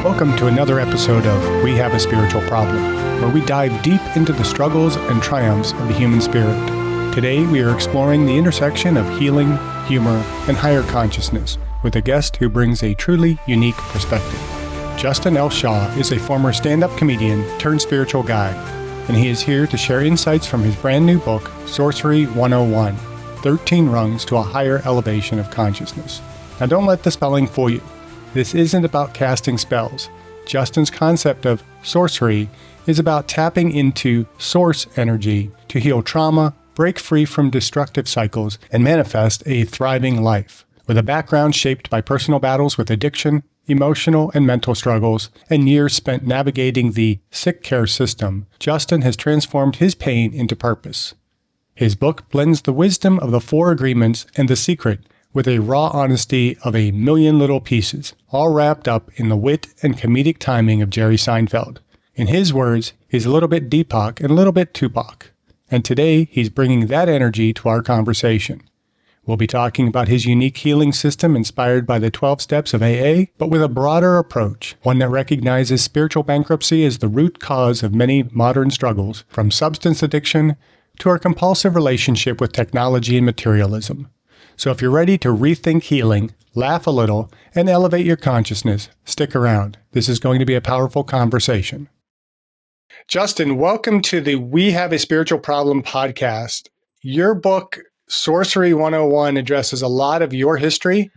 Welcome to another episode of We Have a Spiritual Problem, where we dive deep into the struggles and triumphs of the human spirit. Today, we are exploring the intersection of healing, humor, and higher consciousness with a guest who brings a truly unique perspective. Justin L. Shaw is a former stand-up comedian turned spiritual guide, and he is here to share insights from his brand new book, Sorcery 101, 13 Rungs to a Higher Elevation of Consciousness. Now don't let the spelling fool you. This isn't about casting spells. Justin's concept of sorcery is about tapping into source energy to heal trauma, break free from destructive cycles, and manifest a thriving life. With a background shaped by personal battles with addiction, emotional and mental struggles, and years spent navigating the sick care system, Justin has transformed his pain into purpose. His book blends the wisdom of the Four Agreements and The Secret with a raw honesty of a million little pieces, all wrapped up in the wit and comedic timing of Jerry Seinfeld. In his words, he's a little bit Deepak and a little bit Tupac. And today, he's bringing that energy to our conversation. We'll be talking about his unique healing system inspired by the 12 steps of AA, but with a broader approach, one that recognizes spiritual bankruptcy as the root cause of many modern struggles, from substance addiction to our compulsive relationship with technology and materialism. So if you're ready to rethink healing, laugh a little, and elevate your consciousness, stick around. This is going to be a powerful conversation. Justin, welcome to the We Have a Spiritual Problem podcast. Your book, Sorcery 101, addresses a lot of your history.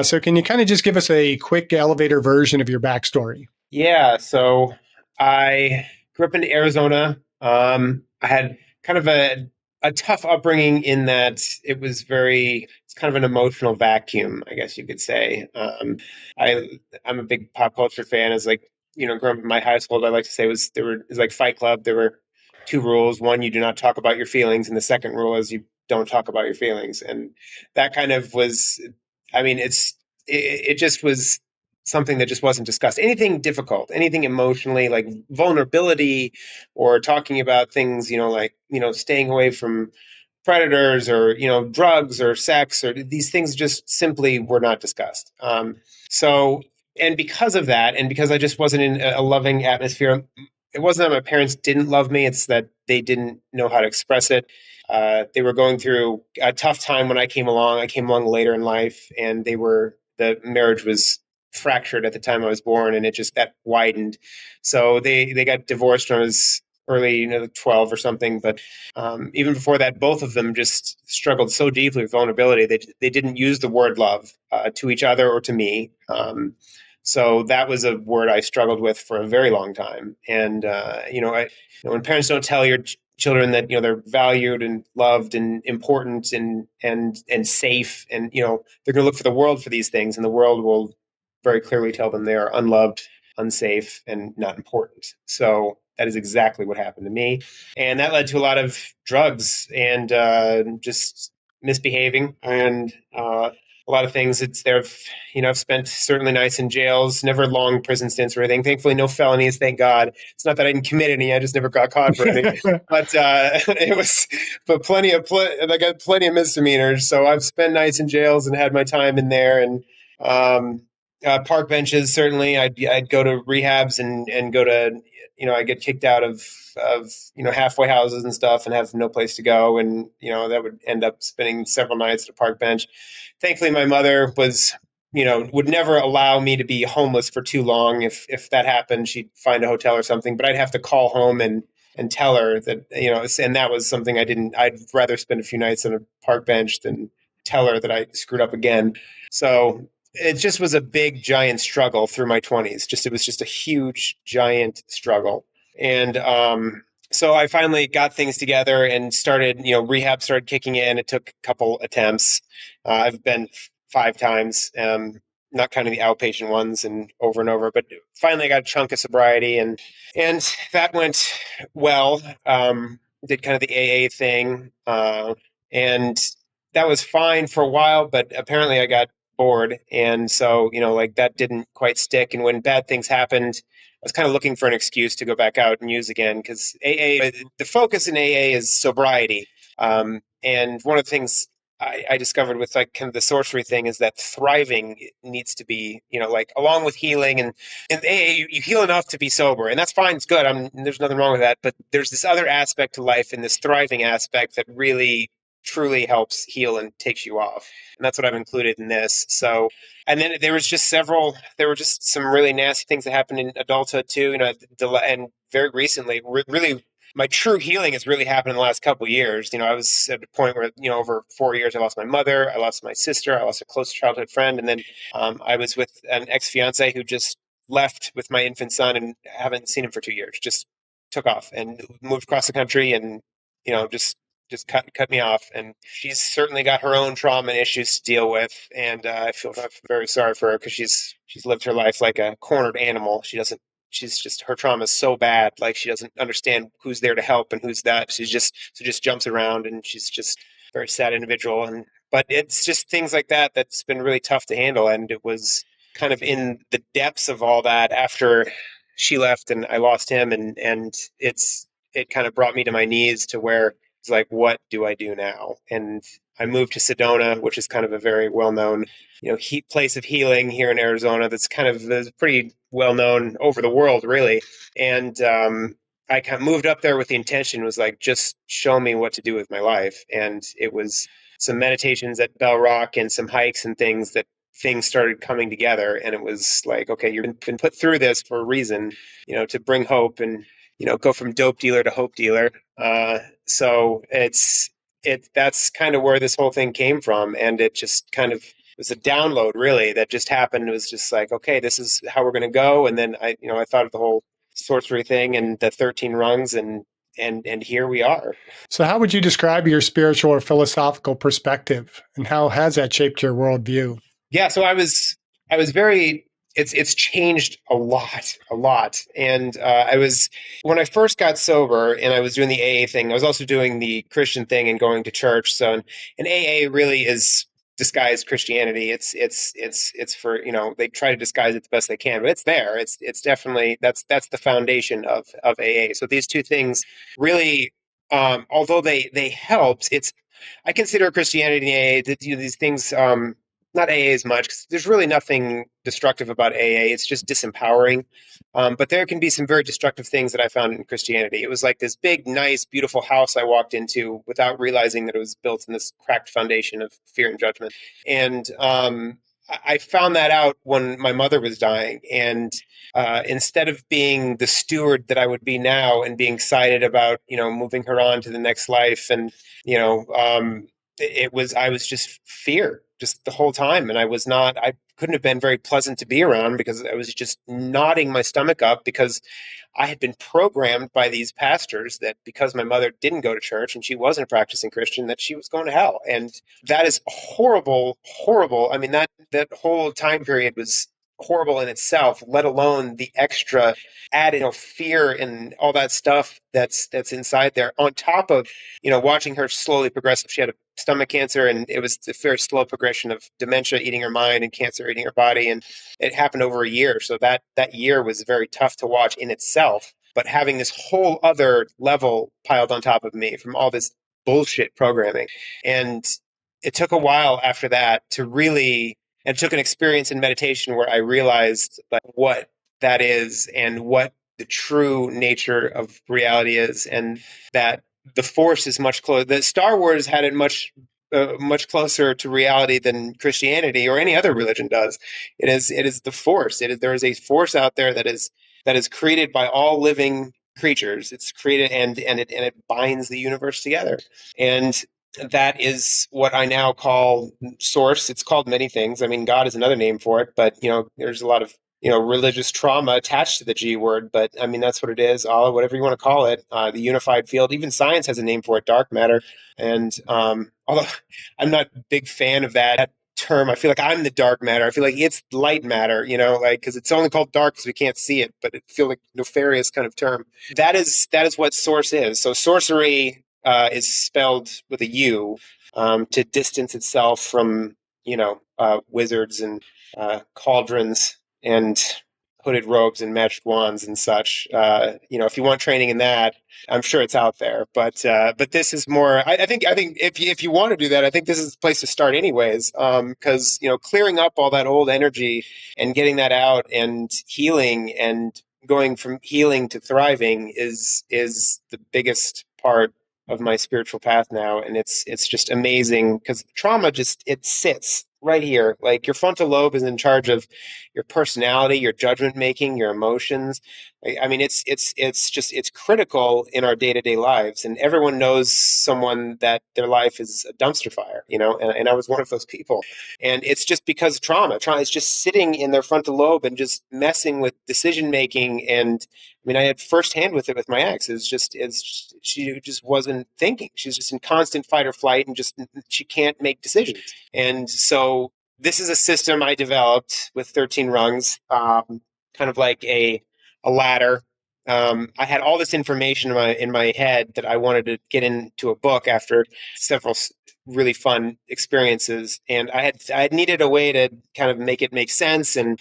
So can you kind of just give us a quick elevator version of your backstory? Yeah, so I grew up in Arizona. I had kind of a tough upbringing in that it's kind of an emotional vacuum, I guess you could say. I'm a big pop culture fan. As like, growing up in my household, I like to say it was like Fight Club. There were two rules. One, you do not talk about your feelings, and the second rule is you don't talk about your feelings. And that kind of was, I mean, it just was something that just wasn't discussed. Anything difficult, anything emotionally, like vulnerability, or talking about things, like staying away from predators, or drugs or sex, or these things just simply were not discussed. So, and because of that, and because I just wasn't in a loving atmosphere, it wasn't that my parents didn't love me; it's that they didn't know how to express it. They were going through a tough time when I came along. I came along later in life, and the marriage was fractured at the time I was born, and it just got widened. So they got divorced when I was early, 12 or something. But even before that, both of them just struggled so deeply with vulnerability. They didn't use the word love to each other or to me. So that was a word I struggled with for a very long time. And when parents don't tell your children that they're valued and loved and important and safe, and they're going to look for the world for these things, and the world will very clearly tell them they are unloved, unsafe, and not important. So that is exactly what happened to me, and that led to a lot of drugs and just misbehaving, and a lot of things. I've spent certainly nights in jails, never long prison stints or anything. Thankfully, no felonies, thank God. It's not that I didn't commit any; I just never got caught for any. But I got plenty of misdemeanors. So I've spent nights in jails and had my time in there, and park benches. Certainly, I'd go to rehabs and go to, I get kicked out of halfway houses and stuff, and have no place to go, and that would end up spending several nights at a park bench. Thankfully, my mother would never allow me to be homeless for too long. If that happened, she'd find a hotel or something, but I'd have to call home and tell her that, and that was something I didn't. I'd rather spend a few nights on a park bench than tell her that I screwed up again. So it just was a big, giant struggle through my 20s. It was just a huge, giant struggle. And so I finally got things together and started, rehab started kicking in. It took a couple attempts. I've been 5 times, not counting the outpatient ones, and over. But finally, I got a chunk of sobriety, and that went well. Did kind of the AA thing, and that was fine for a while. But apparently, I got bored, and so like that didn't quite stick. And when bad things happened, I was kind of looking for an excuse to go back out and use again, because the focus in AA is sobriety. And one of the things I discovered with like kind of the sorcery thing is that thriving needs to be, like along with healing and you heal enough to be sober, and that's fine. It's good. There's nothing wrong with that. But there's this other aspect to life and this thriving aspect that really truly helps heal and takes you off. And that's what I've included in this. So, and then there were just some really nasty things that happened in adulthood too, and very recently, really my true healing has really happened in the last couple of years. I was at a point where, over 4 years, I lost my mother, I lost my sister, I lost a close childhood friend, and then I was with an ex fiance who just left with my infant son and haven't seen him for 2 years. Just took off and moved across the country, and just cut me off. And she's certainly got her own trauma and issues to deal with, and I feel very sorry for her because she's lived her life like a cornered animal. She's just her trauma is so bad, like she doesn't understand who's there to help and who's that. She just jumps around, and she's just a very sad individual. And but it's just things like that that's been really tough to handle. And it was kind of in the depths of all that after she left and I lost him, and it kind of brought me to my knees to where it's like, what do I do now? And I moved to Sedona, which is kind of a very well known, place of healing here in Arizona. That's pretty well known over the world, really. And I kind of moved up there with the intention was like, just show me what to do with my life. And it was some meditations at Bell Rock and some hikes and things that things started coming together. And it was like, okay, you've been put through this for a reason, to bring hope and, go from dope dealer to hope dealer. So that's kind of where this whole thing came from. And it just kind of was a download really that just happened. It was just like, okay, this is how we're going to go. And then I thought of the whole sorcery thing and the 13 rungs, and here we are. So, how would you describe your spiritual or philosophical perspective, and how has that shaped your worldview? Yeah, so I was very it's changed a lot. And I was when I first got sober and I was doing the AA thing, I was also doing the Christian thing and going to church. So and AA really is disguised Christianity. It's for, they try to disguise it the best they can, but it's there. It's definitely that's the foundation of AA. So these two things really, although they helped, it's I consider Christianity and AA that, these things, not AA as much, 'cause there's really nothing destructive about AA. It's just disempowering. But there can be some very destructive things that I found in Christianity. It was like this big, nice, beautiful house I walked into without realizing that it was built in this cracked foundation of fear and judgment. And I found that out when my mother was dying. And instead of being the steward that I would be now and being excited about, moving her on to the next life, and you know, I was just fear just the whole time. And I couldn't have been very pleasant to be around because I was just knotting my stomach up because I had been programmed by these pastors that because my mother didn't go to church and she wasn't a practicing Christian, that she was going to hell. And that is horrible, horrible. I mean, that whole time period was horrible in itself, let alone the extra added, fear and all that stuff that's inside there on top of, watching her slowly progress. She had a stomach cancer, and it was a very slow progression of dementia eating her mind and cancer eating her body. And it happened over a year. So that year was very tough to watch in itself. But having this whole other level piled on top of me from all this bullshit programming. And it took a while after that to really, and it took an experience in meditation where I realized like what that is and what the true nature of reality is, and that the force is much closer. The Star Wars had it much closer to reality than Christianity or any other religion does. It is the force. There is a force out there that is created by all living creatures. It's created, and it binds the universe together. And that is what I now call source. It's called many things. I mean, God is another name for it, but there's a lot of religious trauma attached to the G word, but I mean, that's what it is. Allah, whatever you want to call it, the unified field. Even science has a name for it, dark matter. And although I'm not a big fan of that term, I feel like I'm the dark matter. I feel like it's light matter, like because it's only called dark because we can't see it, but it feels like nefarious kind of term. That is what source is. So sorcery is spelled with a U, to distance itself from wizards and cauldrons and hooded robes and magic wands and such. If you want training in that, I'm sure it's out there. But this is more. I think if you want to do that, I think this is the place to start, anyways. Because clearing up all that old energy and getting that out and healing and going from healing to thriving is the biggest part of my spiritual path now, and it's just amazing because trauma just it sits right here. Like your frontal lobe is in charge of your personality, your judgment making, your emotions. I mean, it's critical in our day to day lives, and everyone knows someone that their life is a dumpster fire, and I was one of those people, and it's just because of trauma. Trauma is just sitting in their frontal lobe and just messing with decision making. And I mean, I had firsthand with it with my ex. She just wasn't thinking. She's just in constant fight or flight, and just she can't make decisions. And so this is a system I developed with 13 rungs, kind of like a ladder. I had all this information in my head that I wanted to get into a book after several really fun experiences, and I had needed a way to kind of make it make sense. And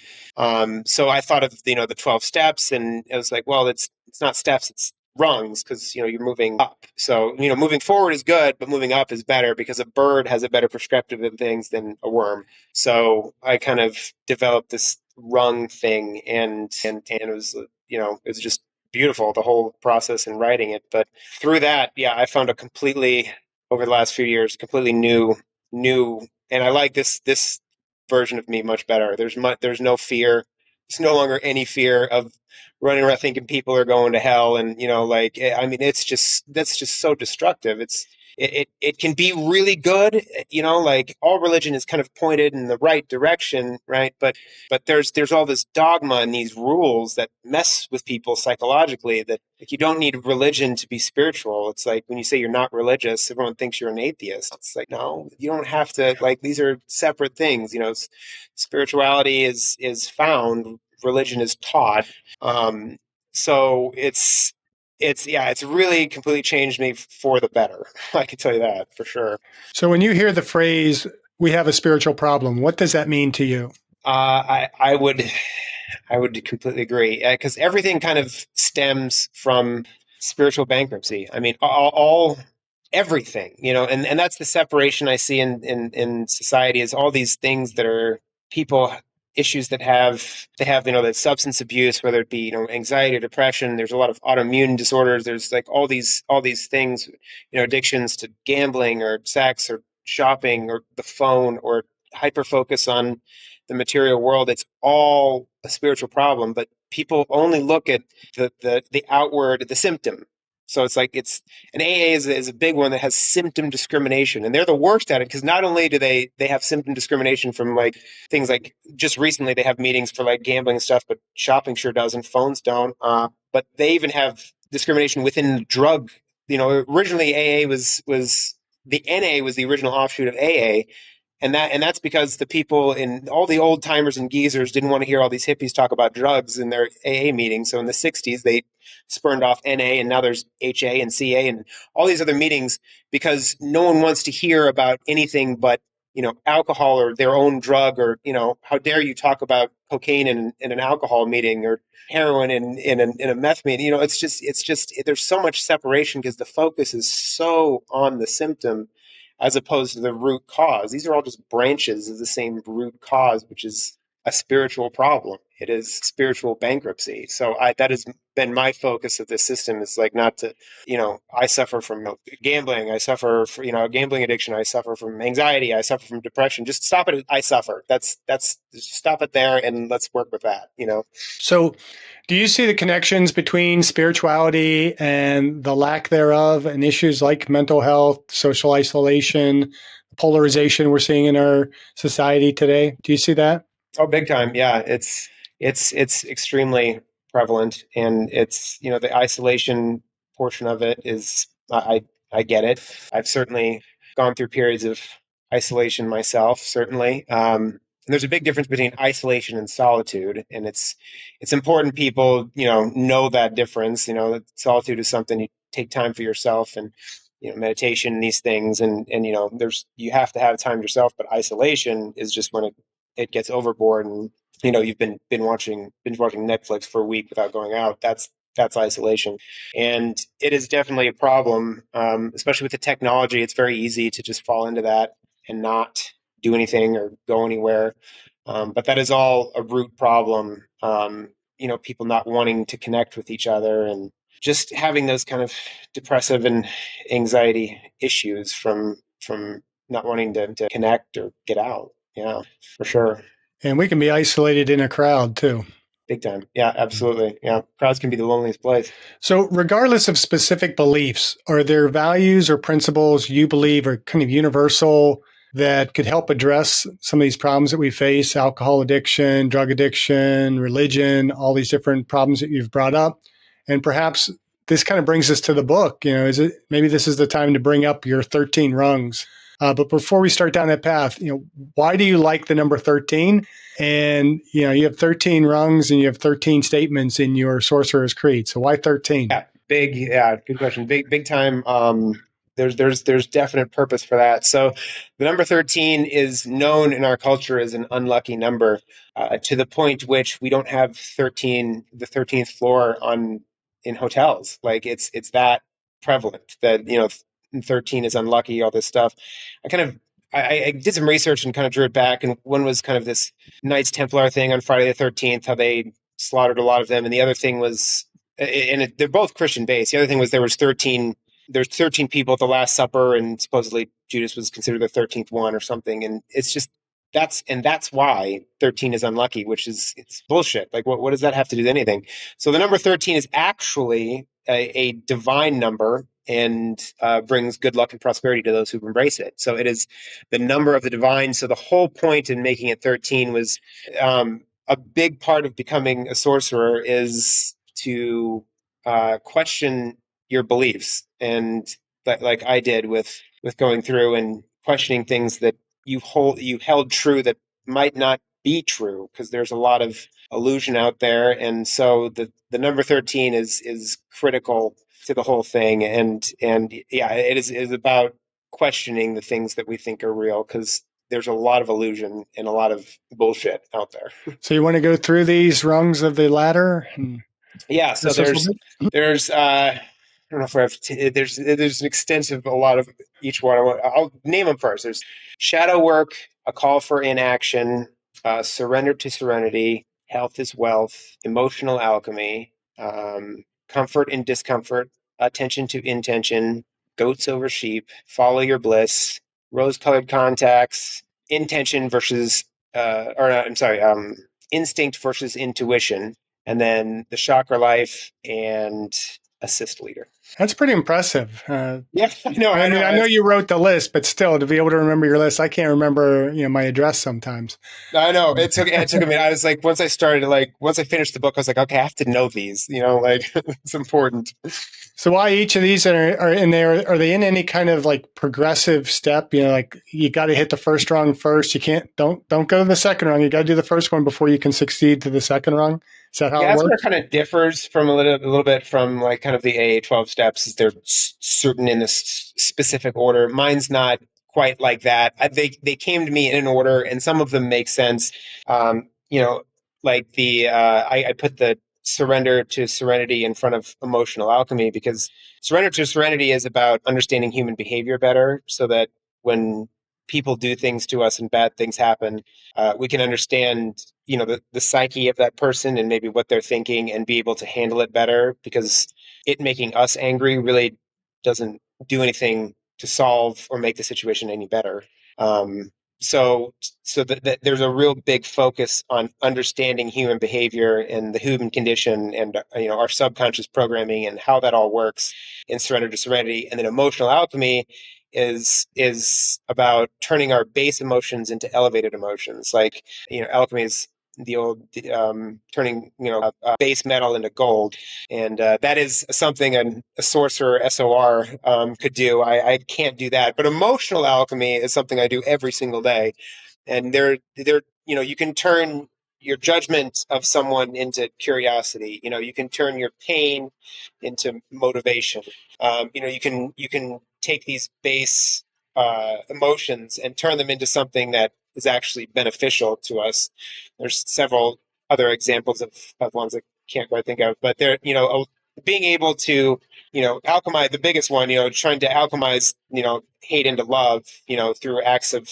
so I thought of the 12 steps, and it was like, well, it's not steps, it's rungs, because you're moving up. So moving forward is good, but moving up is better, because a bird has a better perspective of things than a worm. So I kind of developed this rung thing, and it was it was just beautiful, the whole process in writing it. But through that, yeah, I found a completely, over the last few years, completely new, and I like this version of me much better. There's no fear. There's no longer any fear of running around thinking people are going to hell, and I mean, that's just so destructive. It can be really good, like all religion is kind of pointed in the right direction, right? But there's all this dogma and these rules that mess with people psychologically, that like you don't need religion to be spiritual. It's like when you say you're not religious, everyone thinks you're an atheist. It's like, no, you don't have to, like, these are separate things. Spirituality is found, religion is taught. So it's really completely changed me for the better. I can tell you that for sure. So when you hear the phrase, we have a spiritual problem, what does that mean to you? I would completely agree, because everything kind of stems from spiritual bankruptcy. I mean, all everything, and that's the separation I see in society, is all these things that are people issues that have that substance abuse, whether it be anxiety or depression. There's a lot of autoimmune disorders. There's like all these things, addictions to gambling or sex or shopping or the phone or hyper focus on the material world. It's all a spiritual problem, but people only look at the outward, the symptom. So it's like it's an AA is a big one that has symptom discrimination, and they're the worst at it, because not only do they have symptom discrimination from like things like, just recently they have meetings for like gambling and stuff, but shopping sure doesn't, phones don't. But they even have discrimination within the drug. Originally AA was the NA was the original offshoot of AA, and that's because the people in all the old timers and geezers didn't want to hear all these hippies talk about drugs in their AA meetings. So in the 60s, they spurned off NA, and now there's HA and CA and all these other meetings, because no one wants to hear about anything but alcohol or their own drug, or how dare you talk about cocaine in an alcohol meeting, or heroin in a meth meeting. It's just there's so much separation, because the focus is so on the symptom as opposed to the root cause. These are all just branches of the same root cause, which is a spiritual problem. It is spiritual bankruptcy. So that has been my focus of this system, is like not to, I suffer from gambling. I suffer from, gambling addiction. I suffer from anxiety. I suffer from depression. Just stop it at I suffer. That's just stop it there, and let's work with that. So do you see the connections between spirituality and the lack thereof, and issues like mental health, social isolation, polarization we're seeing in our society today? Do you see that? Oh, big time. Yeah, it's extremely prevalent, and it's the isolation portion of it is, I get it. I've certainly gone through periods of isolation myself, certainly. And there's a big difference between isolation and solitude, and it's important people know that difference. That solitude is something you take time for yourself, and meditation, these things, and you have to have time yourself. But isolation is just when it gets overboard, and you've been binge watching Netflix for a week without going out. That's isolation, and it is definitely a problem, especially with the technology. It's very easy to just fall into that and not do anything or go anywhere. But that is all a root problem. People not wanting to connect with each other and just having those kind of depressive and anxiety issues from not wanting to connect or get out. Yeah, for sure. And we can be isolated in a crowd too. Big time. Yeah, absolutely. Yeah. Crowds can be the loneliest place. So, regardless of specific beliefs, are there values or principles you believe are kind of universal that could help address some of these problems that we face? Alcohol addiction, drug addiction, religion, all these different problems that you've brought up. And perhaps this kind of brings us to the book. Is it maybe this is the time to bring up your 13 rungs? But before we start down that path, why do you like the number 13? And you have 13 rungs and you have 13 statements in your Sorcerer's Creed. So why 13? Yeah, big. Yeah, good question. Big time. There's definite purpose for that. So, the number 13 is known in our culture as an unlucky number, to the point which we don't have the 13th floor on in hotels. Like it's that prevalent that 13 is unlucky. All this stuff. I kind of I did some research and kind of drew it back. And one was kind of this Knights Templar thing on Friday the 13th, how they slaughtered a lot of them, and the other thing was they're both Christian based. The other thing was there's 13 people at the Last Supper, and supposedly Judas was considered the 13th one or something. And it's just that's why 13 is unlucky, which is it's bullshit. Like what does that have to do with anything? So the number 13 is actually a divine number and brings good luck and prosperity to those who embrace it. So it is the number of the divine. So the whole point in making it 13 was a big part of becoming a sorcerer is to question your beliefs, and like I did with going through and questioning things that you held true that might not be true, because there's a lot of illusion out there. And so the number 13 is critical to the whole thing. And yeah, it is about questioning the things that we think are real, because there's a lot of illusion and a lot of bullshit out there. So you want to go through these rungs of the ladder and Yeah, so discuss this a little bit? there's I don't know if I have there's an extensive a lot of each one. I'll name them first. There's shadow work, a call for inaction, surrender to serenity, health is wealth, emotional alchemy, comfort in discomfort, attention to intention, goats over sheep, follow your bliss, rose-colored contacts, intention versus I'm sorry, instinct versus intuition, and then the chakra life and assist leader. That's pretty impressive. Yeah, I know. I know you wrote the list, but still, to be able to remember your list, I can't remember my address sometimes. I know. It took a minute. I was like, once I finished the book, I was like, okay, I have to know these. Like it's important. So why each of these are in there? Are they in any kind of like progressive step? Like you got to hit the first rung first. You can't don't go to the second rung. You got to do the first one before you can succeed to the second rung. Is that how Yeah, it that's where it works? kind of differs from a little bit from like kind of the AA 12 steps. Is they're certain in this specific order. Mine's not quite like that. They came to me in an order, and some of them make sense. Um, you know, like I put the surrender to serenity in front of emotional alchemy, because surrender to serenity is about understanding human behavior better, so that when people do things to us and bad things happen, we can understand the psyche of that person and maybe what they're thinking, and be able to handle it better, because it making us angry really doesn't do anything to solve or make the situation any better. um, so there's a real big focus on understanding human behavior and the human condition, and our subconscious programming and how that all works in surrender to serenity. And then emotional alchemy is about turning our base emotions into elevated emotions. Like alchemy is the old turning base metal into gold, and that is something a sorcerer SOR could do. I can't do that, but emotional alchemy is something I do every single day. And they're you can turn your judgment of someone into curiosity. You can turn your pain into motivation. You can take these base emotions and turn them into something that is actually beneficial to us. There's several other examples of ones I can't quite think of, but they're, being able to, alchemize, the biggest one, trying to alchemize, hate into love, through acts of,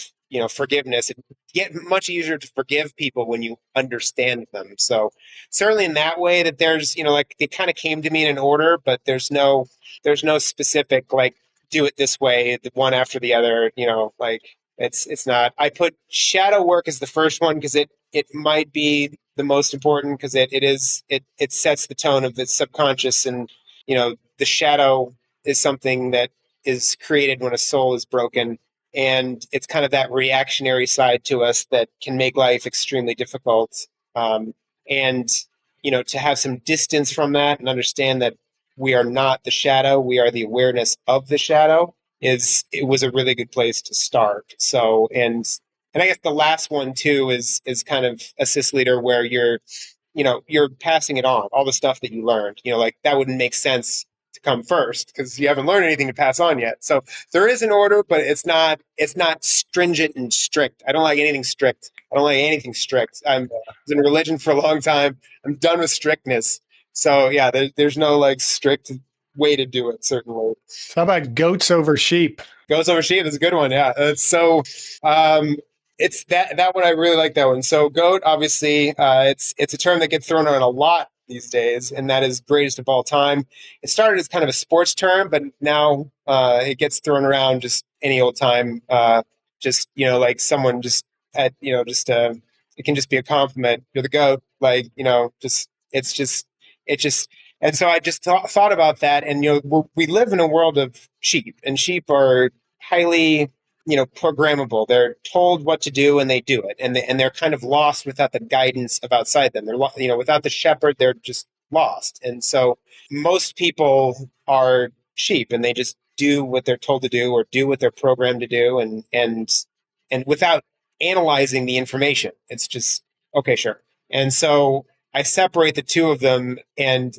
forgiveness. It get much easier to forgive people when you understand them. So certainly in that way, that there's, like, it kind of came to me in an order, but there's no specific, like, do it this way, the one after the other, like, it's not. I put shadow work as the first one because it might be the most important, because it sets the tone of the subconscious. And the shadow is something that is created when a soul is broken, and it's kind of that reactionary side to us that can make life extremely difficult. And to have some distance from that and understand that we are not the shadow, we are the awareness of the shadow, it was a really good place to start. So, and I guess the last one too is kind of assist leader, where you're passing it on, all the stuff that you learned. Like, that wouldn't make sense to come first because you haven't learned anything to pass on yet. So there is an order, but it's not stringent and strict. I don't like anything strict. I don't like anything strict. I was in religion for a long time. I'm done with strictness. So yeah, there's no, like, strict way to do it. Certainly. So how about goats over sheep? Goes over sheep is a good one. Yeah. Um, it's that one. I really like that one. So goat, obviously, it's a term that gets thrown around a lot these days, and that is greatest of all time. It started as kind of a sports term, but now it gets thrown around just any old time. Just, like, someone just at, just it can just be a compliment. You're the goat. Like, just it just and so I just thought about that. And we live in a world of sheep, and sheep are highly, programmable. They're told what to do and they do it, and they're kind of lost without the guidance of outside them. They're without the shepherd, they're just lost. And so most people are sheep, and they just do what they're told to do, or do what they're programmed to do, and without analyzing the information. It's just, okay, sure. And so I separate the two of them, and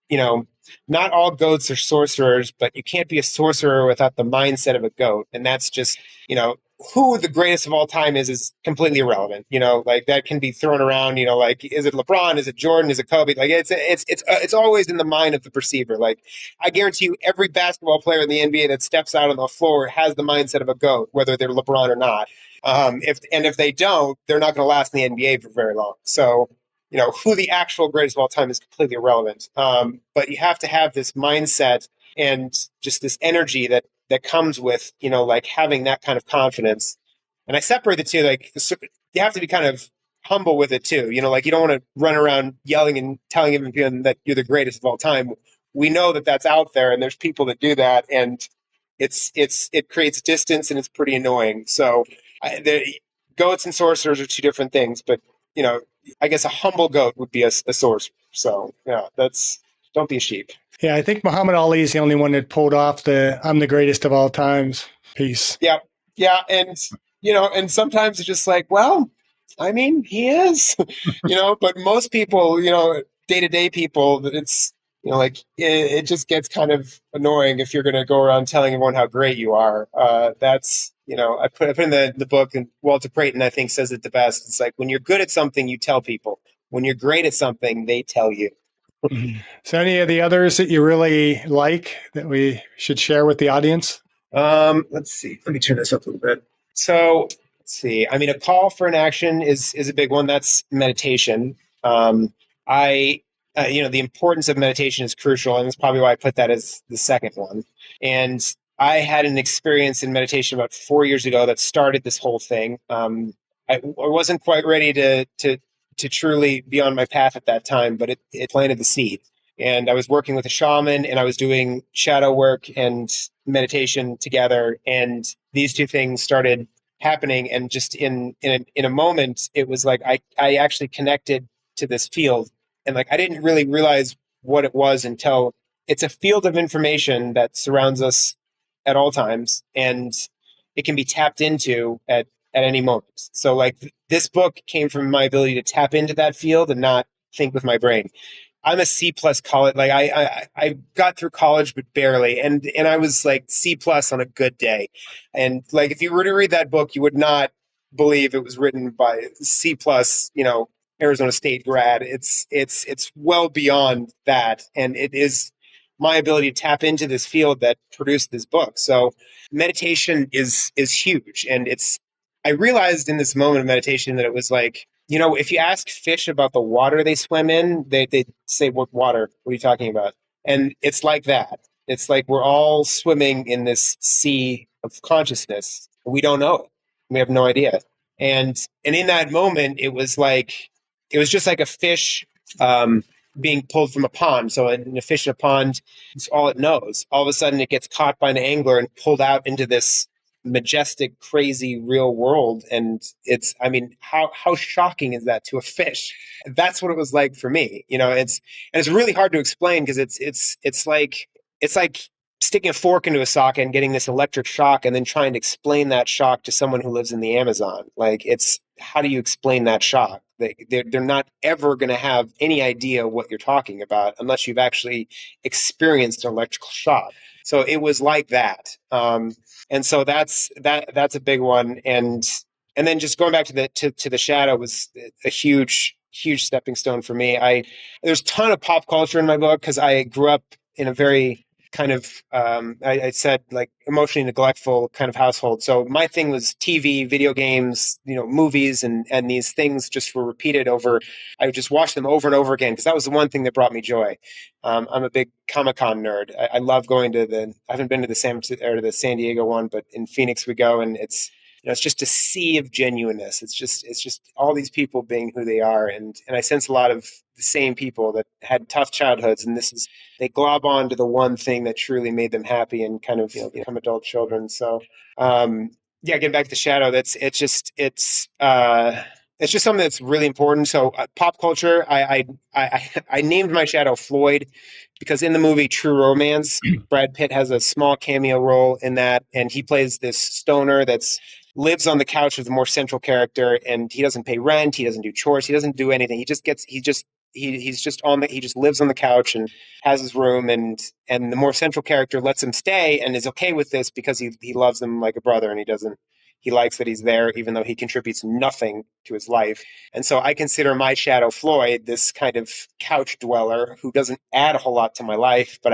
you know, not all goats are sorcerers, but you can't be a sorcerer without the mindset of a goat. And that's just, who the greatest of all time is completely irrelevant. Like, that can be thrown around, like, is it LeBron? Is it Jordan? Is it Kobe? Like, it's always in the mind of the perceiver. Like, I guarantee you every basketball player in the NBA that steps out on the floor has the mindset of a goat, whether they're LeBron or not. If they don't, they're not going to last in the NBA for very long. So, who the actual greatest of all time is completely irrelevant. But you have to have this mindset and just this energy that comes with, like, having that kind of confidence. And I separate the two. Like, you have to be kind of humble with it too. Like, you don't want to run around yelling and telling everyone that you're the greatest of all time. We know that that's out there, and there's people that do that, and it creates distance, and it's pretty annoying. So, the goats and sorcerers are two different things, but you know, I guess a humble goat would be a sorcerer. So yeah, don't be a sheep. Yeah, I think Muhammad Ali is the only one that pulled off the "I'm the greatest of all times" piece. Yeah, yeah, and sometimes it's just like, well, I mean, he is, but most people, day to day people, it's like it just gets kind of annoying if you're going to go around telling everyone how great you are. That's I put in the book, and Walter Creighton, I think, says it the best. It's like, when you're good at something, you tell people. When you're great at something, they tell you. Mhm. So, any of the others that you really like that we should share with the audience? Let's see. Let me turn this up a little bit. So let's see. I mean, a call for an action is a big one. That's meditation. I, the importance of meditation is crucial, and that's probably why I put that as the second one. And I had an experience in meditation about 4 years ago that started this whole thing. I wasn't quite ready to truly be on my path at that time, but it planted the seed. And I was working with a shaman, and I was doing shadow work and meditation together, and these two things started happening. And just in a moment, it was like I actually connected to this field, and, like, I didn't really realize what it was until it's a field of information that surrounds us at all times, and it can be tapped into at any moment. So, like, this book came from my ability to tap into that field and not think with my brain. I'm a C plus college. Like, I got through college, but barely, and I was like C plus on a good day. And, like, if you were to read that book, you would not believe it was written by C plus, Arizona State grad. It's well beyond that, and it is my ability to tap into this field that produced this book. So meditation is huge, and it's I realized in this moment of meditation that it was like, if you ask fish about the water they swim in, they say, "What water? What are you talking about?" And it's like that. It's like we're all swimming in this sea of consciousness. We don't know it. We have no idea. And in that moment, it was just like a fish um, being pulled from a pond. So a fish in a pond, it's all it knows. All of a sudden, it gets caught by an angler and pulled out into this majestic, crazy, real world. And I mean, how shocking is that to a fish? That's what it was like for me. It's really hard to explain because it's like sticking a fork into a socket and getting this electric shock and then trying to explain that shock to someone who lives in the Amazon. Like, it's how do you explain that shock? They're not ever going to have any idea what you're talking about unless you've actually experienced an electrical shock. So it was like that. And so that's a big one. And then just going back to the shadow was a huge stepping stone for me. There's a ton of pop culture in my book because I grew up in a very kind of I said, like, emotionally neglectful kind of household. So my thing was TV, video games, movies, and these things just were repeated over. I would just watch them over and over again because that was the one thing that brought me joy. I'm a big Comic-Con nerd. I love going to I haven't been to the San Diego one, but in Phoenix we go, and it's just a sea of genuineness. It's just all these people being who they are, and I sense a lot of the same people that had tough childhoods, and they glob on to the one thing that truly made them happy and kind of become adult children. So yeah, getting back to the shadow, it's just something that's really important. So pop culture, I named my shadow Floyd because in the movie True Romance, Brad Pitt has a small cameo role in that, and he plays this stoner that's lives on the couch of the more central character, and he doesn't pay rent, he doesn't do chores, he doesn't do anything. He's just he just lives on the couch and has his room, and the more central character lets him stay and is okay with this because he loves him like a brother, and he likes that he's there even though he contributes nothing to his life. And so I consider my shadow Floyd this kind of couch dweller who doesn't add a whole lot to my life, but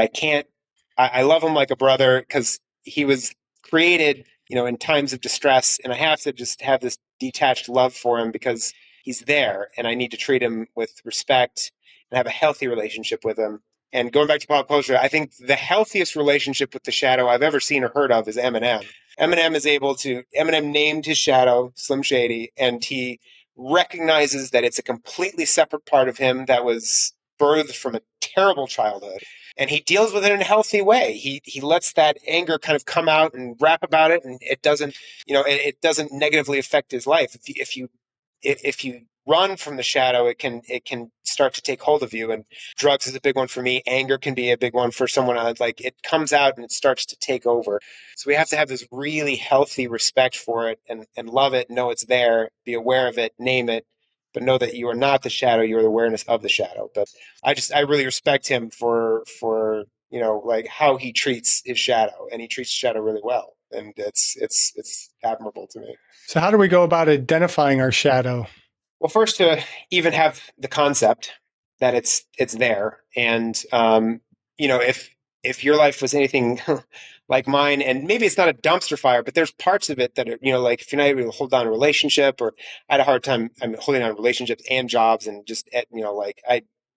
I love him like a brother because he was created in times of distress, and I have to just have this detached love for him because he's there, and I need to treat him with respect and have a healthy relationship with him. And going back to pop culture, I think the healthiest relationship with the shadow I've ever seen or heard of is Eminem. Eminem named his shadow Slim Shady, and he recognizes that it's a completely separate part of him that was birthed from a terrible childhood, and he deals with it in a healthy way. He lets that anger kind of come out and rap about it, and it doesn't negatively affect his life. If you run from the shadow, it can start to take hold of you. And drugs is a big one for me. Anger can be a big one for someone else. Like, it comes out and it starts to take over. So we have to have this really healthy respect for it and love it, know it's there, be aware of it, name it, but know that you are not the shadow, you are the awareness of the shadow. But I really respect him for like how he treats his shadow, and he treats the shadow really well. And it's admirable to me. So, how do we go about identifying our shadow? Well, first, to even have the concept that it's there, and if your life was anything like mine, and maybe it's not a dumpster fire, but there's parts of it that are, like, if you're not able to hold on a relationship, or I had a hard time, holding on relationships and jobs, and just like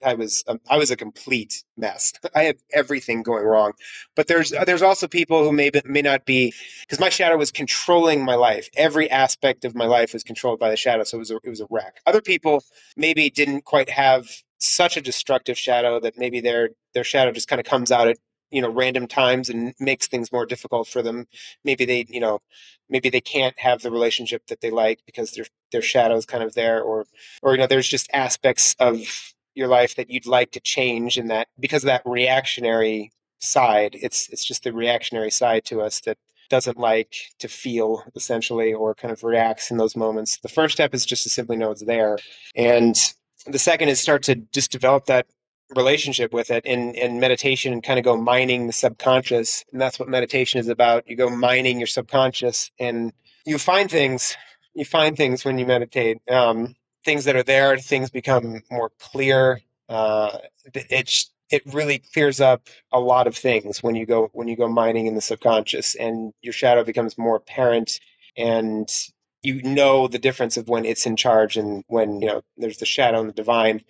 I was a complete mess. I had everything going wrong, but there's also people who may not be, because my shadow was controlling my life. Every aspect of my life was controlled by the shadow, so it was a wreck. Other people maybe didn't quite have such a destructive shadow, that maybe their shadow just kind of comes out at random times and makes things more difficult for them. Maybe they can't have the relationship that they like because their shadow is kind of there, or there's just aspects of your life that you'd like to change, and that because of that reactionary side, it's just the reactionary side to us that doesn't like to feel, essentially, or kind of reacts in those moments. The first step is just to simply know it's there, and the second is start to just develop that relationship with it in meditation, and kind of go mining the subconscious. And that's what meditation is about. You go mining your subconscious, and you find things you find things when you meditate. Things that are there, things become more clear. It really clears up a lot of things when you go mining in the subconscious, and your shadow becomes more apparent, and you know the difference of when it's in charge and when there's the shadow and the divine.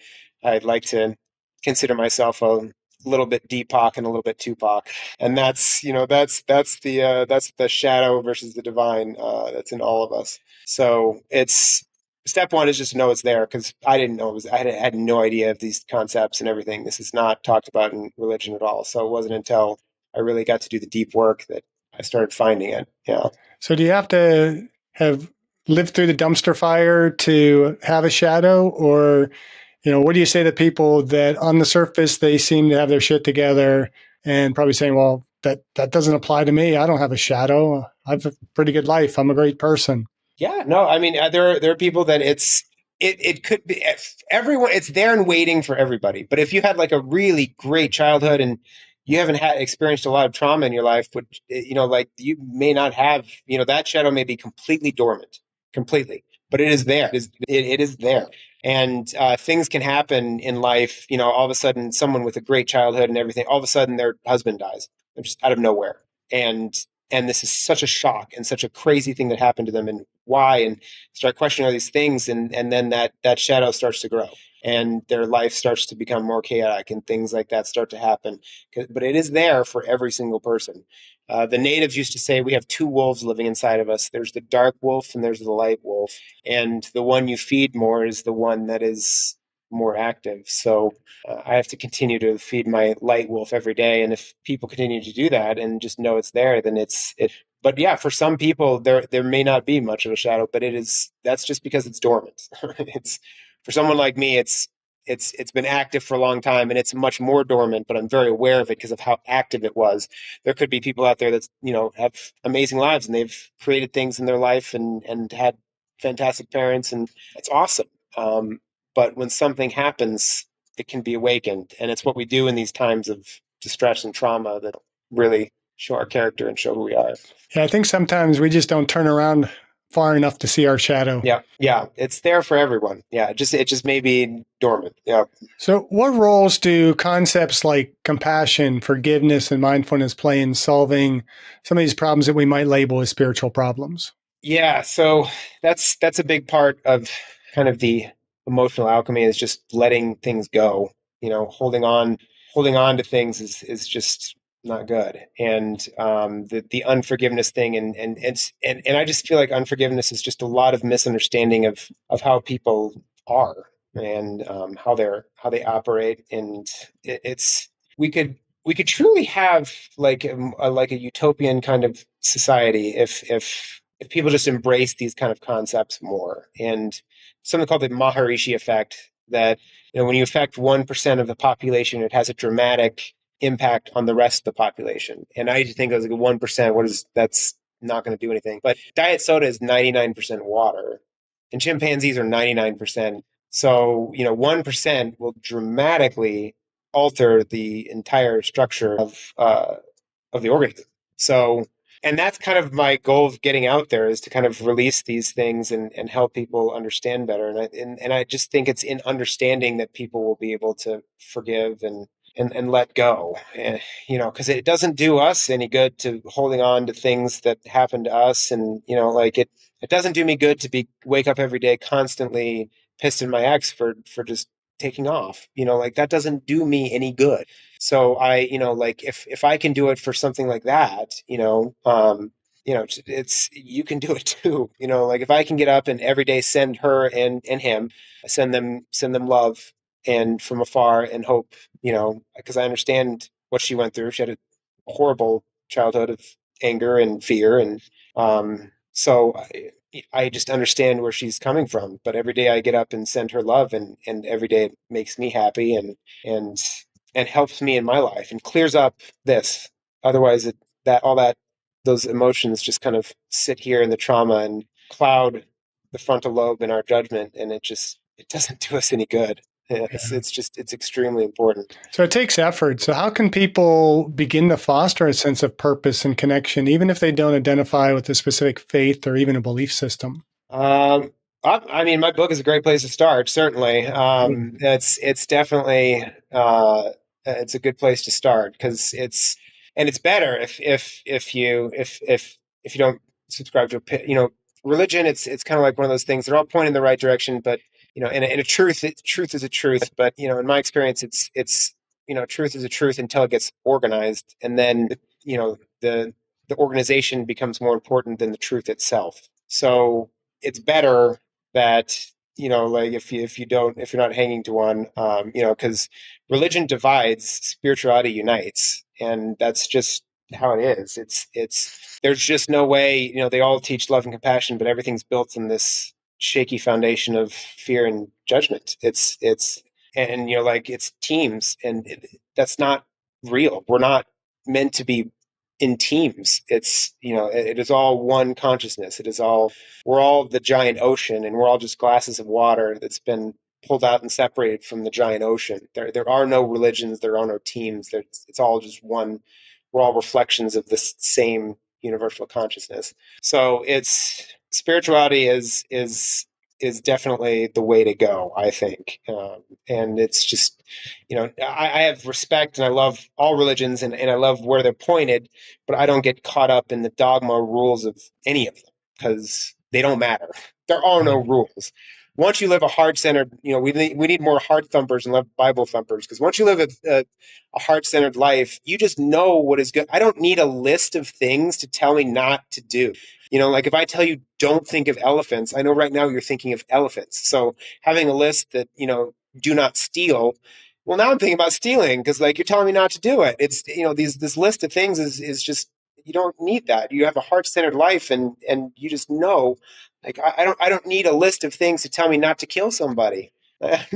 I'd like to consider myself a little bit Deepak and a little bit Tupac, and that's the shadow versus the divine that's in all of us. So it's step one is just to know it's there, because I didn't know it was. I had no idea of these concepts and everything. This is not talked about in religion at all. So it wasn't until I really got to do the deep work that I started finding it. Yeah. So do you have to have lived through the dumpster fire to have a shadow? Or, what do you say to people that on the surface, they seem to have their shit together and probably saying, well, that doesn't apply to me. I don't have a shadow. I have a pretty good life. I'm a great person. Yeah, no, I mean there are people that it could be everyone. It's there and waiting for everybody. But if you had like a really great childhood and you haven't had experienced a lot of trauma in your life, which like you may not have, that shadow may be completely dormant, completely, but it is there. It is there, and things can happen in life. All of a sudden, someone with a great childhood and everything, all of a sudden their husband dies, just out of nowhere, and this is such a shock and such a crazy thing that happened to them, and why, and start questioning all these things, and then that shadow starts to grow, and their life starts to become more chaotic, and things like that start to happen. But it is there for every single person. The natives used to say we have two wolves living inside of us. There's the dark wolf and there's the light wolf, and the one you feed more is the one that is more active. So I have to continue to feed my light wolf every day. And if people continue to do that and just know it's there, then it. But yeah, for some people, there may not be much of a shadow, but that's just because it's dormant. It's for someone like me, it's been active for a long time, and it's much more dormant. But I'm very aware of it because of how active it was. There could be people out there that have amazing lives, and they've created things in their life and had fantastic parents, and it's awesome. But when something happens, it can be awakened. And it's what we do in these times of distress and trauma that really show our character and show who we are. Yeah, I think sometimes we just don't turn around far enough to see our shadow. Yeah, yeah, it's there for everyone. Yeah, it just may be dormant. Yeah. So, what roles do concepts like compassion, forgiveness, and mindfulness play in solving some of these problems that we might label as spiritual problems? Yeah, so that's a big part of kind of the emotional alchemy, is just letting things go. Holding on to things is just not good. And the unforgiveness thing, and I just feel like unforgiveness is just a lot of misunderstanding of how people are, and how they operate. And it's we could truly have like a utopian kind of society if people just embrace these kind of concepts more. And something called the Maharishi effect, that when you affect 1% of the population, it has a dramatic impact on the rest of the population. And I used to think it was like 1%. That's not going to do anything. But diet soda is 99% water, and chimpanzees are 99%. So 1% will dramatically alter the entire structure of the organism. So, and that's kind of my goal of getting out there, is to kind of release these things and help people understand better. And I just think it's in understanding that people will be able to forgive and let go. Because it doesn't do us any good to holding on to things that happened to us. And, like it doesn't do me good to wake up every day constantly pissed at my ex for just taking off. Like that doesn't do me any good. So like if I can do it for something like that, it's you can do it too. Like if I can get up and every day send her and him, send them love and from afar, and hope, because I understand what she went through. She had a horrible childhood of anger and fear, and so I just understand where she's coming from. But every day I get up and send her love, and every day it makes me happy, and and helps me in my life and clears up this. Otherwise, those emotions just kind of sit here in the trauma and cloud the frontal lobe in our judgment, and it doesn't do us any good. Yeah, it's extremely important. So, it takes effort. So, how can people begin to foster a sense of purpose and connection, even if they don't identify with a specific faith or even a belief system? Um, I mean, my book is a great place to start. Certainly, it's definitely it's a good place to start because it's better if you don't subscribe to religion. It's kind of like one of those things. They're all pointing in the right direction, but in a truth is a truth. But in my experience, it's truth is a truth until it gets organized, and then the organization becomes more important than the truth itself. So it's better that like if you're not hanging to one, because religion divides, spirituality unites, and that's just how it is. It's there's just no way. They all teach love and compassion, but everything's built in this shaky foundation of fear and judgment. It's and like it's teams, and that's not real. We're not meant to be in teams. It is all one consciousness. We're all the giant ocean, and we're all just glasses of water that's been pulled out and separated from the giant ocean. There are no religions, there are no teams. It's all just one. We're all reflections of this same universal consciousness. So it's spirituality is definitely the way to go, I think. And it's just, I have respect and I love all religions, and I love where they're pointed, but I don't get caught up in the dogma rules of any of them because they don't matter. There are no rules. Once you live a heart centered, we need more heart thumpers and less Bible thumpers, because once you live a heart centered life, you just know what is good. I don't need a list of things to tell me not to do. Like if I tell you don't think of elephants, I know right now you're thinking of elephants. So having a list that, do not steal, well, now I'm thinking about stealing because like you're telling me not to do it. It's this list of things is just, you don't need that. You have a heart centered life, and you just know, like I don't need a list of things to tell me not to kill somebody. I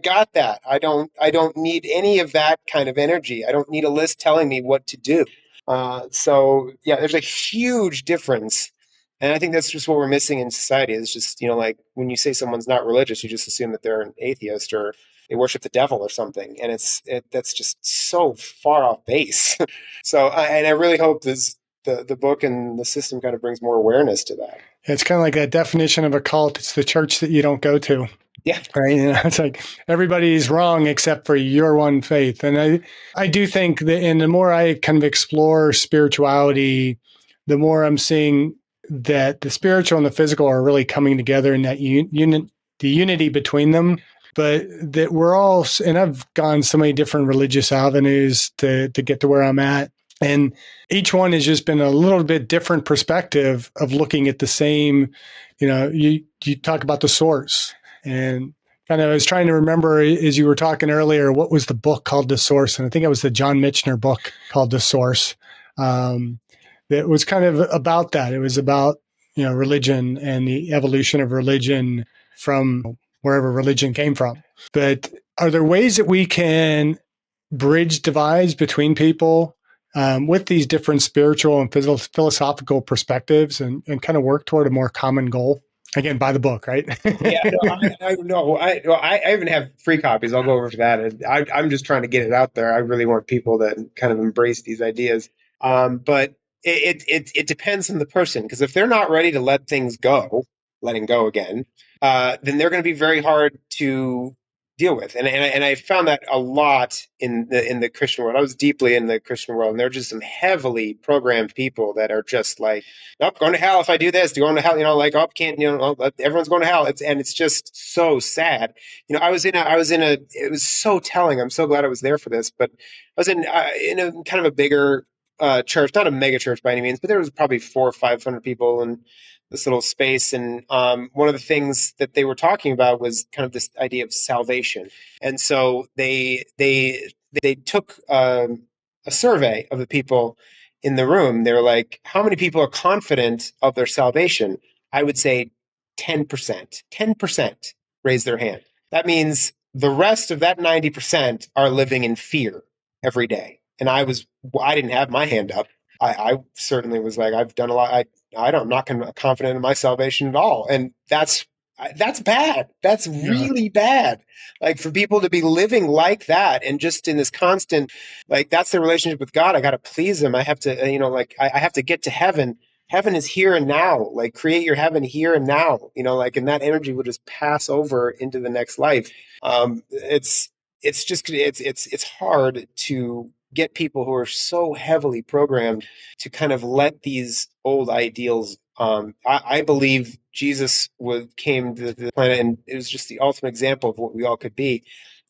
got that. I don't need any of that kind of energy. I don't need a list telling me what to do. So yeah, there's a huge difference, and I think that's just what we're missing in society. It's just like when you say someone's not religious, you just assume that they're an atheist or they worship the devil or something, and that's just so far off base. And I really hope the book and the system kind of brings more awareness to that. It's kind of like that definition of a cult. It's the church that you don't go to. Yeah, Right. It's like everybody's wrong except for your one faith. And I do think that, and the more I kind of explore spirituality, the more I'm seeing that the spiritual and the physical are really coming together, and that the unity between them. But that we're all, and I've gone so many different religious avenues to get to where I'm at. And each one has just been a little bit different perspective of looking at the same, you talk about the source, and kind of I was trying to remember as you were talking earlier, what was the book called, The Source? And I think it was the John Michener book called The Source. That was kind of about that. It was about, religion and the evolution of religion from wherever religion came from. But are there ways that we can bridge divides between people with these different spiritual and philosophical perspectives, and kind of work toward a more common goal? Again, buy the book, right? yeah, no, I no, I even have free copies. I'll go over to that. And I'm just trying to get it out there. I really want people to kind of embrace these ideas. But it depends on the person, because if they're not ready to let things go, letting go again, then they're going to be very hard to deal with. And I found that a lot in the Christian world. I was deeply in the Christian world, and there are just some heavily programmed people that are just like, nope, going to hell if I do this. Going to hell, like, oh, can't, everyone's going to hell. It's just so sad. I was in a. It was so telling. I'm so glad I was there for this. But I was in a kind of a bigger church, not a mega church by any means, but there was probably 400 or 500 people in this little space. And one of the things that they were talking about was kind of this idea of salvation. And so they took a survey of the people in the room. They were like, how many people are confident of their salvation? I would say 10%. 10% raise their hand. That means the rest of that 90% are living in fear every day. And I didn't have my hand up. I certainly was like, I've done a lot. I'm not confident in my salvation at all. And that's bad. That's Yeah. really bad. Like for people to be living like that and just in this constant, like that's the relationship with God. I got to please him. I have to, like I have to get to heaven. heaven is here and now. Like, create your heaven here and now. Like, and that energy would just pass over into the next life. It's just it's hard to get people who are so heavily programmed to kind of let these old ideals. I believe Jesus came to the planet, and it was just the ultimate example of what we all could be,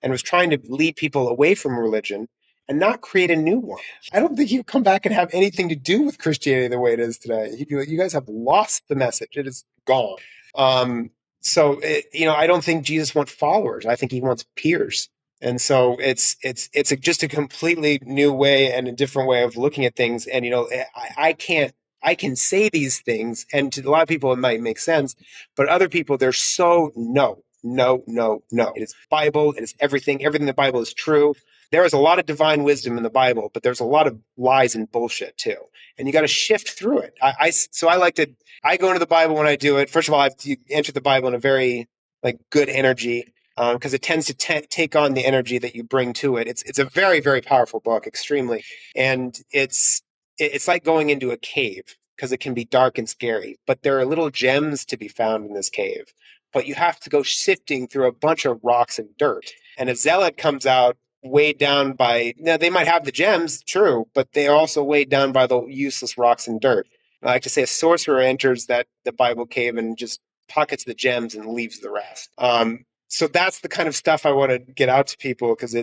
and was trying to lead people away from religion and not create a new one. I don't think he'd come back and have anything to do with Christianity the way it is today. He'd be like, "You guys have lost the message; it is gone." Um, I don't think Jesus wants followers. I think he wants peers. And so just a completely new way and a different way of looking at things. And I can say these things, and to a lot of people it might make sense, but other people they're so no, no, no, no. It is Bible. It is everything. Everything in the Bible is true. There is a lot of divine wisdom in the Bible, but there's a lot of lies and bullshit too. And you got to shift through it. So I like to. I go into the Bible when I do it. First of all, I have to enter the Bible in a very like good energy because it tends to take on the energy that you bring to it. It's a very very powerful book, extremely, and it's like going into a cave because it can be dark and scary. But there are little gems to be found in this cave. But you have to go sifting through a bunch of rocks and dirt. And a zealot comes out weighed down by, now they might have the gems, true, but they are also weighed down by the useless rocks and dirt. I like to say a sorcerer enters the Bible cave and just pockets the gems and leaves the rest. So that's the kind of stuff I want to get out to people because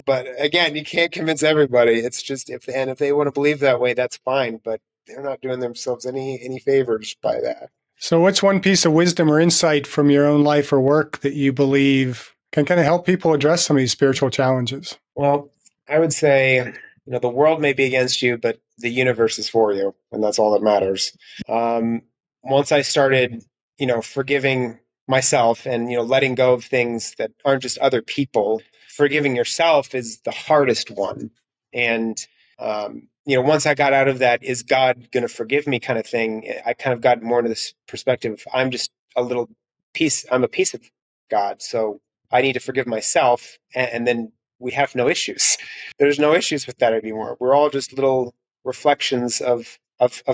but again, you can't convince everybody. It's just if they want to believe that way, that's fine. But they're not doing themselves any favors by that. So, what's one piece of wisdom or insight from your own life or work that you believe can kind of help people address some of these spiritual challenges? Well, I would say, the world may be against you, but the universe is for you, and that's all that matters. Um, Once I started, forgiving myself and, letting go of things that aren't just other people, forgiving yourself is the hardest one. And, once I got out of that, is God going to forgive me kind of thing, I kind of got more into this perspective. I'm just I'm a piece of God. So I need to forgive myself, and then we have no issues. There's no issues with that anymore. We're all just little reflections of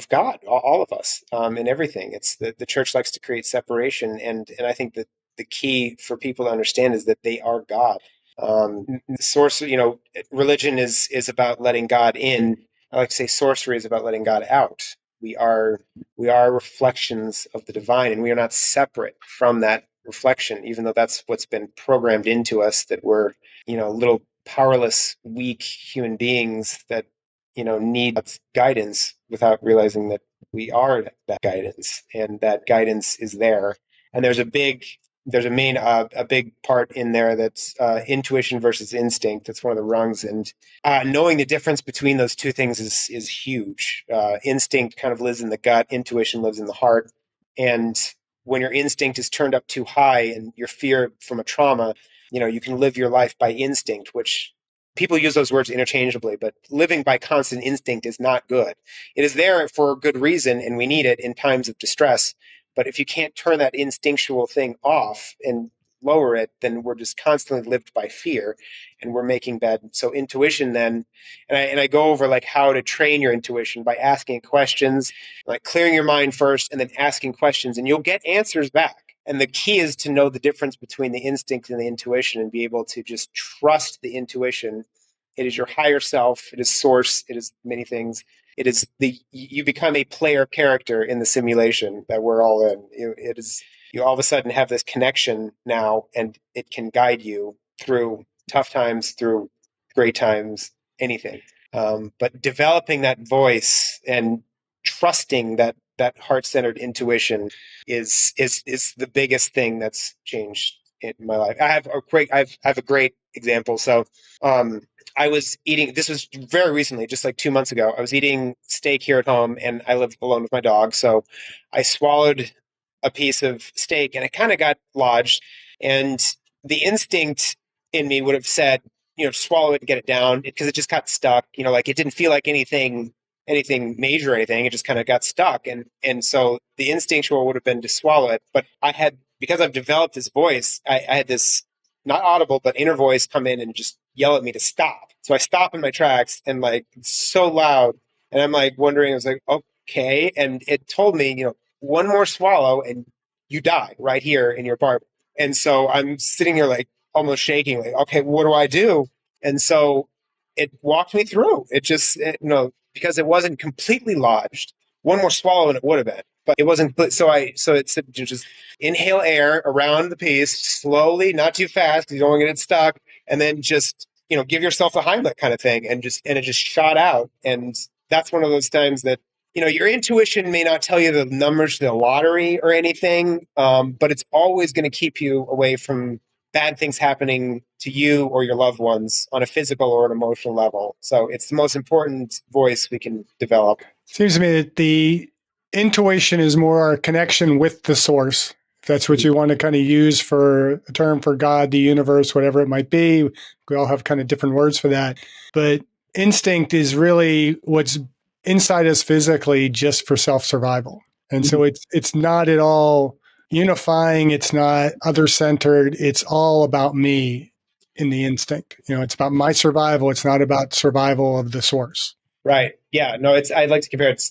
God, all of us, in everything. It's the church likes to create separation, and I think that the key for people to understand is that they are God. Source, religion is about letting God in. I like to say sorcery is about letting God out. We are we are reflections of the divine, and we are not separate from that reflection, even though that's what's been programmed into us, that we're, little powerless, weak human beings that, need guidance without realizing that we are that guidance, and that guidance is there. And there's a big part in there that's intuition versus instinct. That's one of the rungs, and knowing the difference between those two things is huge. Instinct kind of lives in the gut, intuition lives in the heart, and when your instinct is turned up too high and your fear from a trauma, you can live your life by instinct, which people use those words interchangeably, but living by constant instinct is not good. It is there for a good reason, and we need it in times of distress. But if you can't turn that instinctual thing off and lower it, then we're just constantly lived by fear, and we're making bad. So intuition then, and I go over like how to train your intuition by asking questions, like clearing your mind first and then asking questions, and you'll get answers back. And the key is to know the difference between the instinct and the intuition and be able to just trust the intuition. It is your higher self, it is source, it is many things. It is you become a player character in the simulation that we're all in. You all of a sudden have this connection now, and it can guide you through tough times, through great times, anything. But developing that voice and trusting that heart-centered intuition is the biggest thing that's changed in my life. I have a great example. So I was eating, this was very recently, just like 2 months ago. I was eating steak here at home, and I live alone with my dog. So I swallowed a piece of steak and it kind of got lodged. And the instinct in me would have said, swallow it and get it down, because it just got stuck. Like, it didn't feel like anything major or anything. It just kind of got stuck. And so the instinctual would have been to swallow it. But because I've developed this voice, I had this not audible, but inner voice come in and just yell at me to stop. So I stop in my tracks, and like, it's so loud. And I'm like wondering, I was like, oh, okay. And it told me, one more swallow and you die right here in your apartment. And so I'm sitting here like almost shaking, like, okay, what do I do? And so it walked me through. It just, because it wasn't completely lodged. One more swallow and it would have been, but it wasn't. So it's just inhale air around the piece slowly, not too fast because you don't want to get it stuck, and then just give yourself a Heimlich kind of thing, and it just shot out. And that's one of those times that your intuition may not tell you the numbers to the lottery or anything, but it's always going to keep you away from bad things happening to you or your loved ones on a physical or an emotional level. So it's the most important voice we can develop. Seems to me that the intuition is more our connection with the source. If that's what you want to kind of use for a term for God, the universe, whatever it might be. We all have kind of different words for that. But instinct is really what's inside us physically just for self-survival. And so it's not at all unifying. It's not other-centered. It's all about me in the instinct. It's about my survival. It's not about survival of the source. Right. Yeah. No, I'd like to compare it.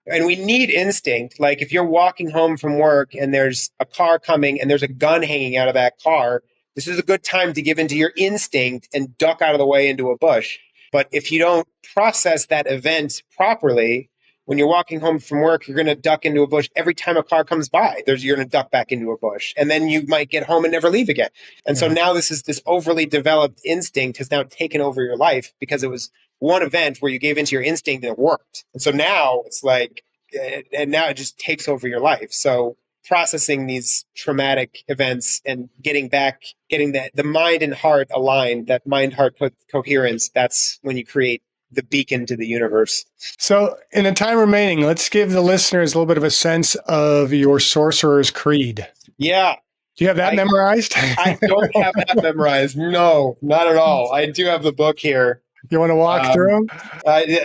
And we need instinct. Like if you're walking home from work and there's a car coming and there's a gun hanging out of that car, this is a good time to give into your instinct and duck out of the way into a bush. But if you don't process that event properly, when you're walking home from work, you're going to duck into a bush every time a car comes by. You're going to duck back into a bush, and then you might get home and never leave again. And so now this overly developed instinct has now taken over your life because it was one event where you gave into your instinct and it worked. And so now it's like, and now it just takes over your life. So processing these traumatic events and getting the mind and heart aligned, that mind heart coherence, that's when you create the beacon to the universe. So, in the time remaining, let's give the listeners a little bit of a sense of your Sorcerer's Creed. Yeah. Do you have that memorized? I don't have that memorized. No, not at all. I do have the book here. You want to walk through?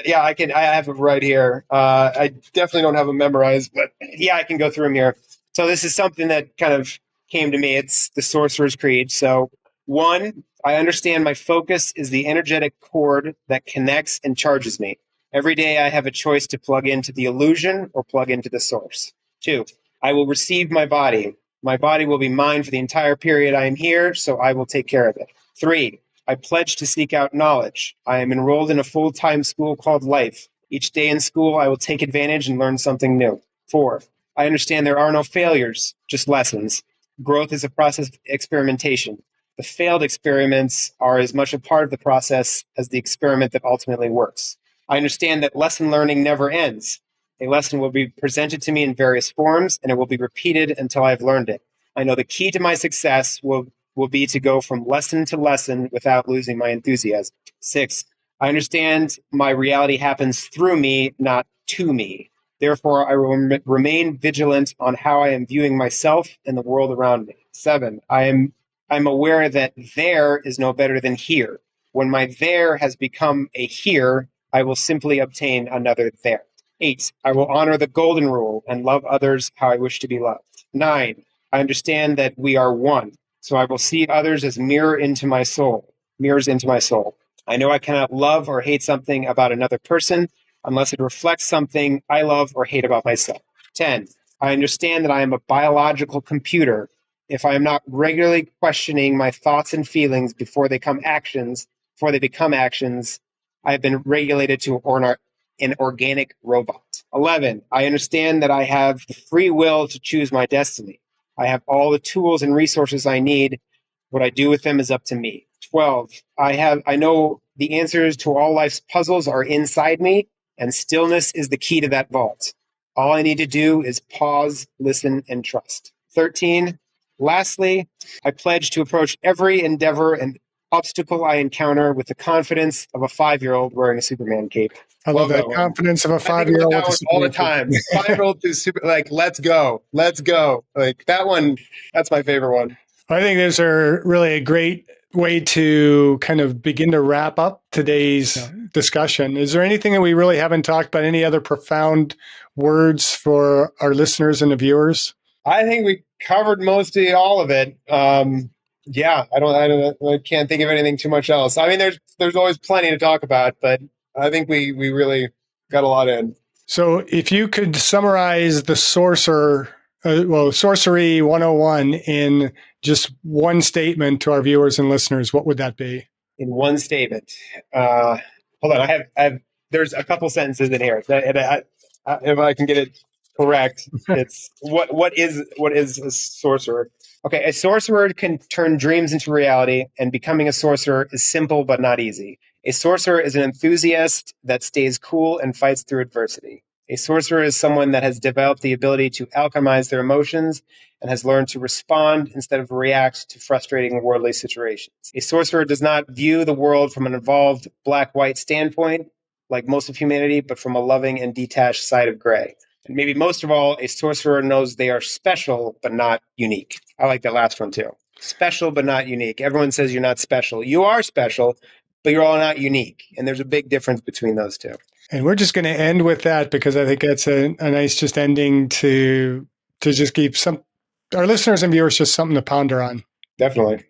Yeah, I can. I have it right here. I definitely don't have them memorized, but yeah, I can go through them here. So this is something that kind of came to me. It's the Sorcerer's Creed. So one, I understand my focus is the energetic cord that connects and charges me. Every day I have a choice to plug into the illusion or plug into the source. Two, I will receive my body. My body will be mine for the entire period I am here, so I will take care of it. Three, I pledge to seek out knowledge. I am enrolled in a full-time school called Life. Each day in school, I will take advantage and learn something new. 4, I understand there are no failures, just lessons. Growth is a process of experimentation. The failed experiments are as much a part of the process as the experiment that ultimately works. I understand that lesson learning never ends. A lesson will be presented to me in various forms, and it will be repeated until I've learned it. I know the key to my success will be to go from lesson to lesson without losing my enthusiasm. 6, I understand my reality happens through me, not to me. Therefore, I will remain vigilant on how I am viewing myself and the world around me. 7, I'm aware that there is no better than here. When my there has become a here, I will simply obtain another there. 8, I will honor the golden rule and love others how I wish to be loved. 9, I understand that we are one. So I will see others as mirrors into my soul. I know I cannot love or hate something about another person unless it reflects something I love or hate about myself. 10, I understand that I am a biological computer. If I am not regularly questioning my thoughts and feelings before they become actions, I have been regulated to an organic robot. 11, I understand that I have the free will to choose my destiny. I have all the tools and resources I need. What I do with them is up to me. 12, I know the answers to all life's puzzles are inside me, and stillness is the key to that vault. All I need to do is pause, listen, and trust. 13, lastly, I pledge to approach every endeavor and obstacle I encounter with the confidence of a 5-year-old wearing a Superman cape. I love that confidence of a 5-year-old that one all the time. 5-year-old is super, like, let's go. Like that one, that's my favorite one. I think those are really a great way to kind of begin to wrap up today's discussion. Is there anything that we really haven't talked about? Any other profound words for our listeners and the viewers? I think we covered mostly all of it. Yeah, I can't think of anything too much else. I mean, there's always plenty to talk about, but I think we really got a lot in. So if you could summarize the Sorcery 101 in just one statement to our viewers and listeners, what would that be? In one statement. Hold on, there's a couple sentences in here. If I can get it correct, it's what is a sorcerer? Okay, a sorcerer can turn dreams into reality, and becoming a sorcerer is simple but not easy. A sorcerer is an enthusiast that stays cool and fights through adversity. A sorcerer is someone that has developed the ability to alchemize their emotions and has learned to respond instead of react to frustrating worldly situations. A sorcerer does not view the world from an evolved black-white standpoint, like most of humanity, but from a loving and detached side of gray. And maybe most of all, a sorcerer knows they are special, but not unique. I like that last one too. Special, but not unique. Everyone says you're not special. You are special, but you're all not unique. And there's a big difference between those two. And we're just going to end with that because I think that's a nice just ending to just keep our listeners and viewers just something to ponder on. Definitely.